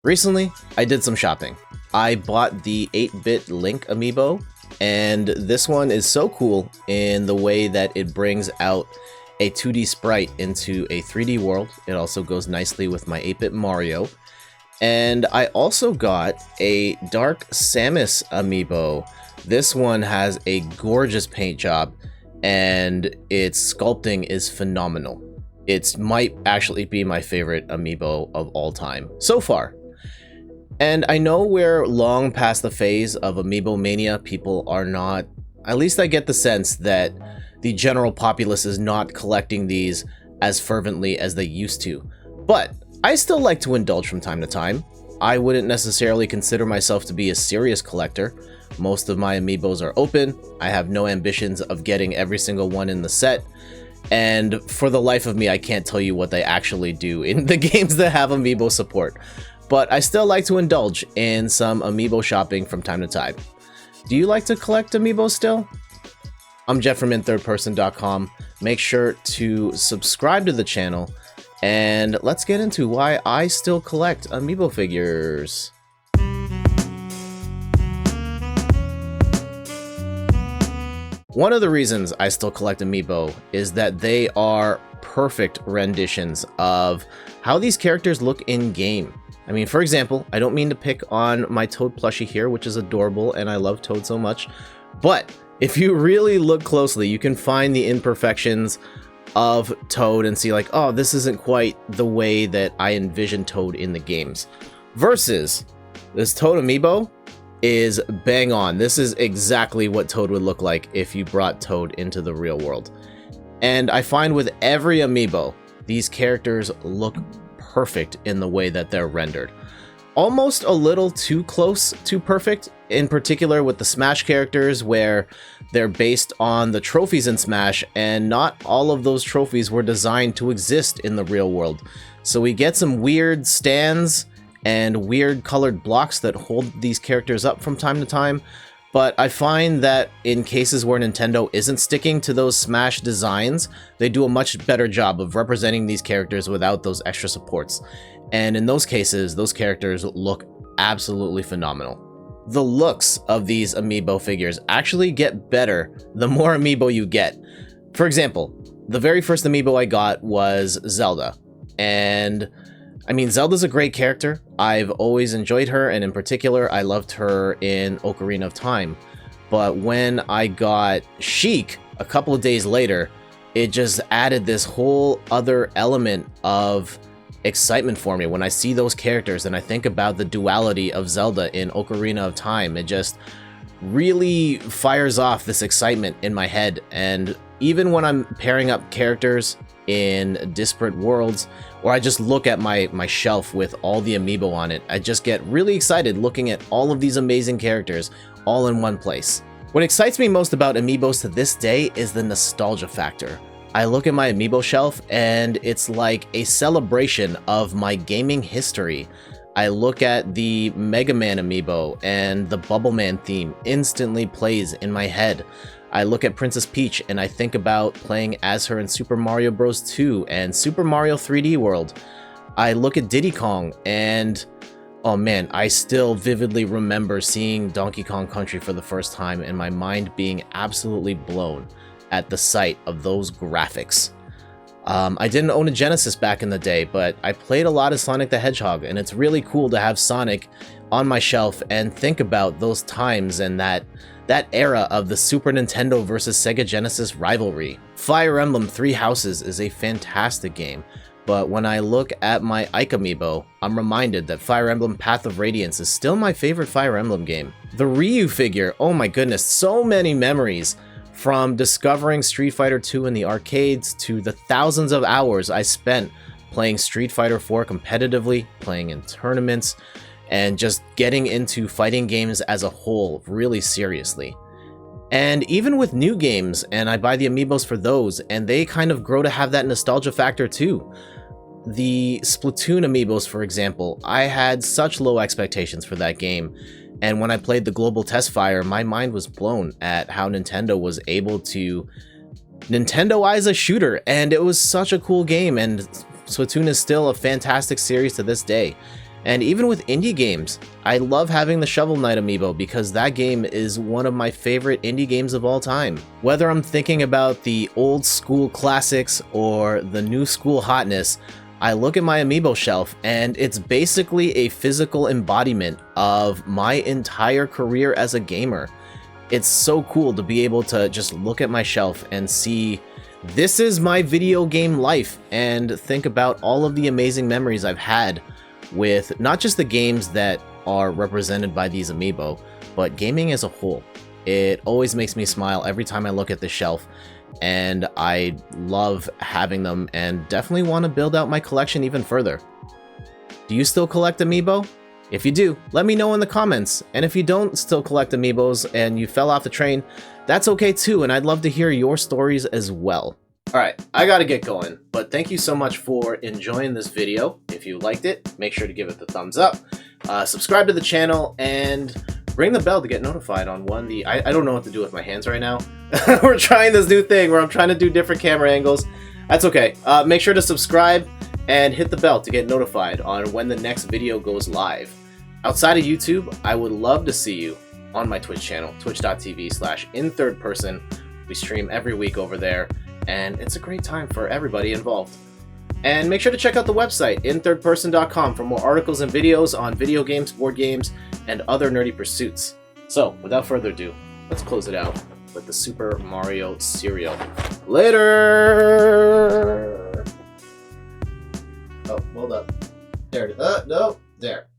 Recently, I did some shopping. I bought the 8-bit Link amiibo, and this one is so cool in the way that it brings out a 2D sprite into a 3D world. It also goes nicely with my 8-bit Mario. And I also got a Dark Samus amiibo. This one has a gorgeous paint job, and its sculpting is phenomenal. It might actually be my favorite amiibo of all time so far. And I know we're long past the phase of amiibo mania. People are not, at least I get the sense that the general populace is not collecting these as fervently as they used to. But I still like to indulge from time to time. I wouldn't necessarily consider myself to be a serious collector. Most of my amiibos are open. I have no ambitions of getting every single one in the set. And for the life of me, I can't tell you what they actually do in the games that have amiibo support. But I still like to indulge in some amiibo shopping from time to time. Do you like to collect amiibos still? I'm Jeff from inthirdperson.com. Make sure to subscribe to the channel, and let's get into why I still collect amiibo figures. One of the reasons I still collect amiibo is that they are perfect renditions of how these characters look in-game. I mean, for example, I don't mean to pick on my Toad plushie here, which is adorable, and I love Toad so much, but if you really look closely, you can find the imperfections of Toad and see like, oh, this isn't quite the way that I envision Toad in the games. Versus this Toad amiibo is bang on. This is exactly what Toad would look like if you brought Toad into the real world. And I find with every amiibo, these characters look perfect in the way that they're rendered. Almost a little too close to perfect, in particular with the Smash characters, where they're based on the trophies in Smash, and not all of those trophies were designed to exist in the real world. So we get some weird stands and weird colored blocks that hold these characters up from time to time. But I find that in cases where Nintendo isn't sticking to those Smash designs, they do a much better job of representing these characters without those extra supports. And in those cases, those characters look absolutely phenomenal. The looks of these amiibo figures actually get better the more amiibo you get. For example, the very first amiibo I got was Zelda. And I mean, Zelda's a great character. I've always enjoyed her, and in particular, I loved her in Ocarina of Time. But when I got Sheik a couple of days later, it just added this whole other element of excitement for me. When I see those characters and I think about the duality of Zelda in Ocarina of Time, it just really fires off this excitement in my head. And even when I'm pairing up characters in disparate worlds, or I just look at my shelf with all the amiibo on it, I just get really excited looking at all of these amazing characters all in one place. What excites me most about amiibos to this day is the nostalgia factor. I look at my amiibo shelf and it's like a celebration of my gaming history. I look at the Mega Man amiibo and the Bubble Man theme instantly plays in my head. I look at Princess Peach and I think about playing as her in Super Mario Bros. 2 and Super Mario 3D World. I look at Diddy Kong and, oh man, I still vividly remember seeing Donkey Kong Country for the first time and my mind being absolutely blown at the sight of those graphics. I didn't own a Genesis back in the day, but I played a lot of Sonic the Hedgehog, and it's really cool to have Sonic on my shelf and think about those times and that era of the Super Nintendo versus Sega Genesis rivalry. Fire Emblem Three Houses is a fantastic game, but when I look at my Ike amiibo, I'm reminded that Fire Emblem Path of Radiance is still my favorite Fire Emblem game. The Ryu figure, oh my goodness, so many memories. From discovering Street Fighter 2 in the arcades to the thousands of hours I spent playing Street Fighter 4 competitively, playing in tournaments, and just getting into fighting games as a whole really seriously. And even with new games, and I buy the amiibos for those, and they kind of grow to have that nostalgia factor too. The Splatoon amiibos, for example, I had such low expectations for that game. And when I played the Global Test Fire, my mind was blown at how Nintendo was able to Nintendo-ize a shooter, and it was such a cool game, and Splatoon is still a fantastic series to this day. And even with indie games, I love having the Shovel Knight amiibo because that game is one of my favorite indie games of all time. Whether I'm thinking about the old school classics or the new school hotness, I look at my amiibo shelf and it's basically a physical embodiment of my entire career as a gamer. It's so cool to be able to just look at my shelf and see this is my video game life and think about all of the amazing memories I've had with not just the games that are represented by these amiibo, but gaming as a whole. It always makes me smile every time I look at the shelf, and I love having them and definitely want to build out my collection even further. Do you still collect amiibo? If you do, let me know in the comments, and if you don't still collect amiibos and you fell off the train, that's okay too, and I'd love to hear your stories as well. Alright, I gotta get going, but thank you so much for enjoying this video. If you liked it, make sure to give it the thumbs up, subscribe to the channel, and ring the bell to get notified on when I don't know what to do with my hands right now. We're trying this new thing where I'm trying to do different camera angles. That's okay. Make sure to subscribe and hit the bell to get notified on when the next video goes live. Outside of YouTube, I would love to see you on my Twitch channel, twitch.tv/inthirdperson. We stream every week over there, and it's a great time for everybody involved. And make sure to check out the website, inthirdperson.com, for more articles and videos on video games, board games, and other nerdy pursuits. So, without further ado, let's close it out with the Super Mario cereal. Later! Oh, hold up. There it is. No, there.